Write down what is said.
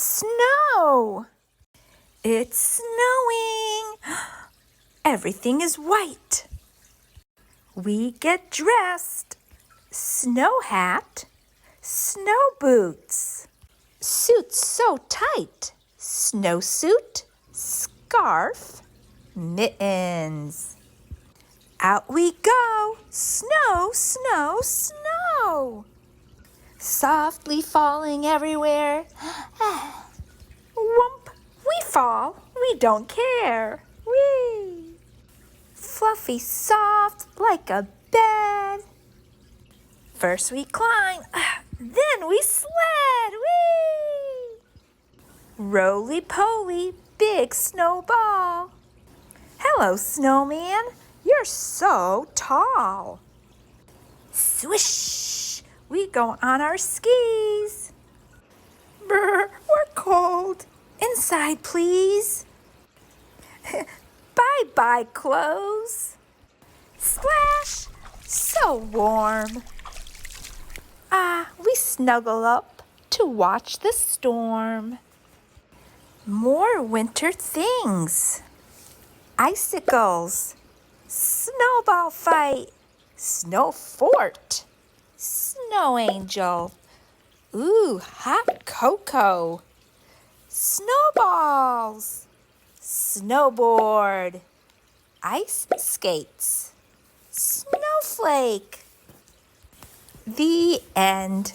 Snow! It's snowing! Everything is white. We get dressed. Snow hat, snow boots, suits so tight, snowsuit, scarf, mittens. Out we go, snow, snow, snow. Softly falling everywhere. Whoomp, we fall, we don't care. Whee! Fluffy, soft, like a bed. First we climb, then we sled. Whee! Roly-poly, big snowball. Hello, snowman, you're so tall. Swish, we go on our skis. Brr, we're cold. Inside, please. Bye-bye, clothes. Splash, so warm. We snuggle up to watch the storm. More winter things. Icicles, snowball fight, snow fort, snow angel. Ooh, hot cocoa. Snowballs, snowboard, ice skates, snowflake. The end.